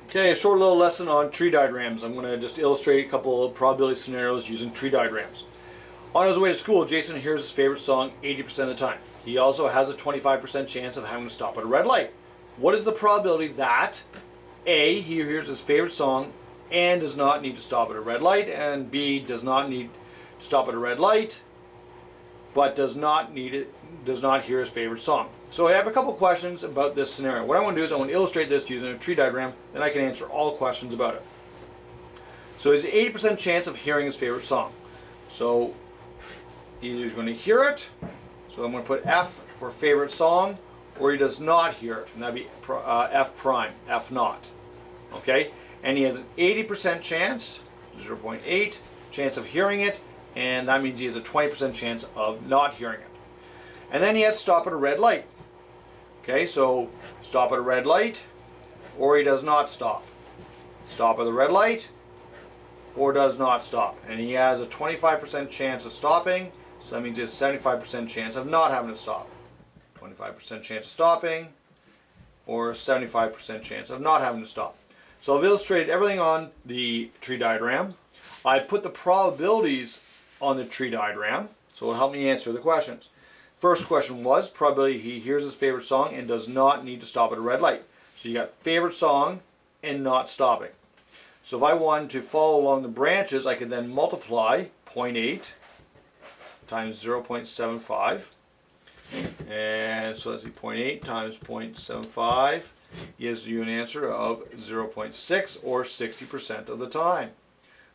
Okay, a short little lesson on tree diagrams. I'm going to just illustrate a couple of probability scenarios using tree diagrams. On his way to school, Jason hears his favorite song 80% of the time. He also has a 25% chance of having to stop at a red light. What is the probability that A, he hears his favorite song and does not need to stop at a red light, and B, does not need to stop at a red light but does not hear his favorite song? So I have a couple questions about this scenario. What I want to do is I want to illustrate this using a tree diagram, then I can answer all questions about it. So he's an 80% chance of hearing his favorite song. So either he's going to hear it, so I'm going to put F for favorite song, or he does not hear it, and that'd be F prime, F not. Okay? And he has an 80% chance, 0.8, chance of hearing it, and that means he has a 20% chance of not hearing it. And then he has to stop at a red light. Okay, so stop at a red light, or he does not stop. Stop at the red light, or does not stop. And he has a 25% chance of stopping, so that means he has a 75% chance of not having to stop. 25% chance of stopping, or 75% chance of not having to stop. So I've illustrated everything on the tree diagram. I put the probabilities on the tree diagram, so it'll help me answer the questions. First question was probability he hears his favorite song and does not need to stop at a red light. So you got favorite song and not stopping. So if I wanted to follow along the branches, I could then multiply 0.8 times 0.75. And so let's see, 0.8 times 0.75 gives you an answer of 0.6, or 60% of the time.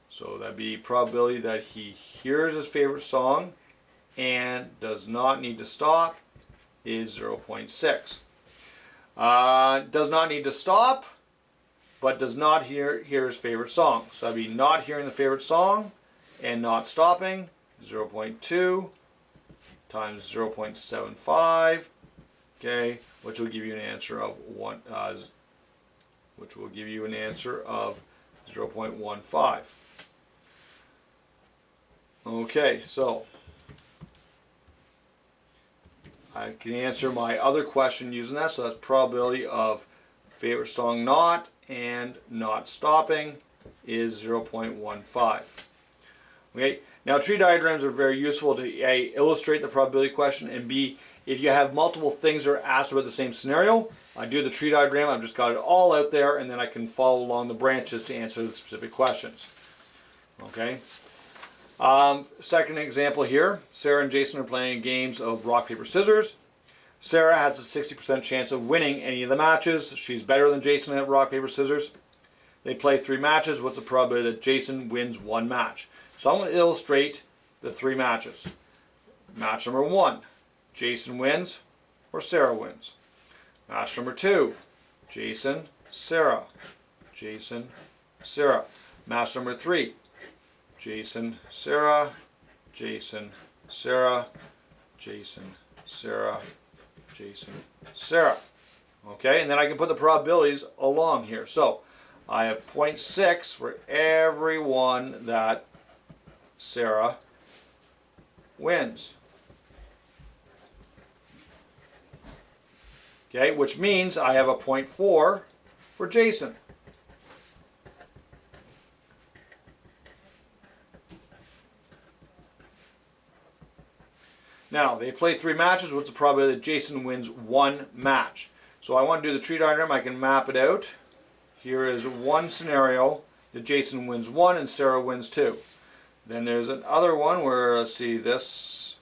So that'd be probability that he hears his favorite song and does not need to stop is 0.6. Does not need to stop, but does not hear his favorite song. So that'd be not hearing the favorite song and not stopping, 0.2 times 0.75, okay, which will give you an answer of 0.15. Okay, so I can answer my other question using that. So that's probability of favorite song not and not stopping is 0.15. Okay, now tree diagrams are very useful to A, illustrate the probability question, and B, if you have multiple things that are asked about the same scenario, I do the tree diagram, I've just got it all out there, and then I can follow along the branches to answer the specific questions. Okay. Second example here, Sarah and Jason are playing games of rock, paper, scissors. Sarah has a 60% chance of winning any of the matches. She's better than Jason at rock, paper, scissors. They play 3 matches. What's the probability that Jason wins 1 match? So I'm going to illustrate the 3 matches. Match number 1, Jason wins or Sarah wins. Match number 2, Jason, Sarah. Jason, Sarah. Match number 3, Jason, Sarah, Jason, Sarah, Jason, Sarah, Jason, Sarah. Okay, and then I can put the probabilities along here. So I have 0.6 for every one that Sarah wins. Okay, which means I have a 0.4 for Jason. Now, they play 3 matches. What's the probability that Jason wins 1 match? So I want to do the tree diagram. I can map it out. Here is one scenario that Jason wins 1 and Sarah wins 2. Then there's another one where, let's see, this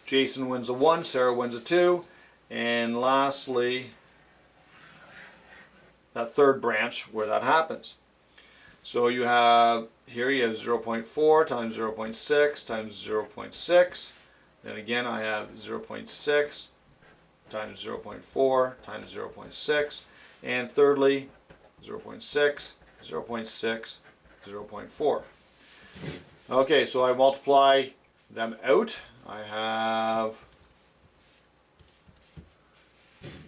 Jason wins a 1, Sarah wins a 2. And lastly, that third branch where that happens. So you have, here you have 0.4 times 0.6 times 0.6. Then again I have 0.6 times 0.4 times 0.6. And thirdly, 0.6, 0.6, 0.4. Okay, so I multiply them out. I have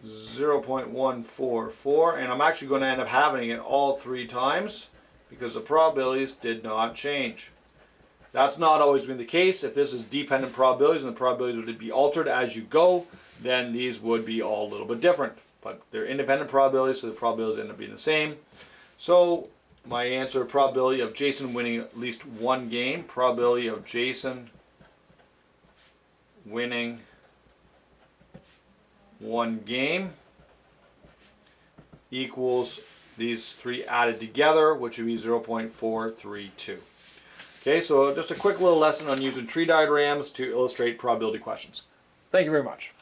0.144, and I'm actually going to end up having it all 3 times because the probabilities did not change. That's not always been the case. If this is dependent probabilities and the probabilities would be altered as you go, then these would be all a little bit different. but they're independent probabilities, so the probabilities end up being the same. So my answer, probability of Jason winning at least one game, probability of Jason winning one game equals these three added together, which would be 0.432. Okay, so just a quick little lesson on using tree diagrams to illustrate probability questions. Thank you very much.